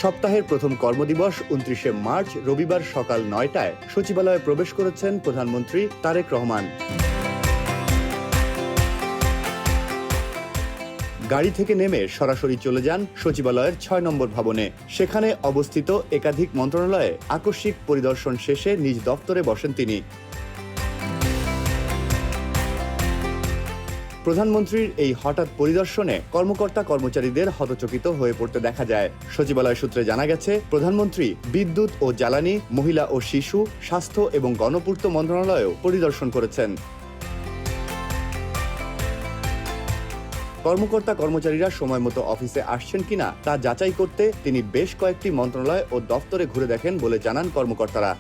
সপ্তাহের প্রথম কর্মদিবস ২৯শে মার্চ রবিবার সকাল ৯টায় সচিবালয়ে প্রবেশ করেছেন প্রধানমন্ত্রী তারেক রহমান। গাড়ি থেকে নেমে সরাসরি চলে যান সচিবালয়ের ৬ নম্বর ভবনে। সেখানে অবস্থিত একাধিক মন্ত্রণালয়ে আকস্মিক পরিদর্শন শেষে নিজ দফতরে বসেন তিনি। প্রধানমন্ত্রীর এই হঠাৎ পরিদর্শনে কর্মকর্তা কর্মচারীদের হতচকিত হয়ে পড়তে দেখা যায়। সচিবালয় সূত্রে জানা গেছে, প্রধানমন্ত্রী বিদ্যুৎ ও জ্বালানি, মহিলা ও শিশু, স্বাস্থ্য এবং গণপূর্ত মন্ত্রণালয়েও পরিদর্শন করেছেন। কর্মকর্তা কর্মচারীরা সময় মতো অফিসে আসছেন কিনা তা যাচাই করতে তিনি বেশ কয়েকটি মন্ত্রণালয় ও দফতরে ঘুরে দেখেন বলে জানান কর্মকর্তারা।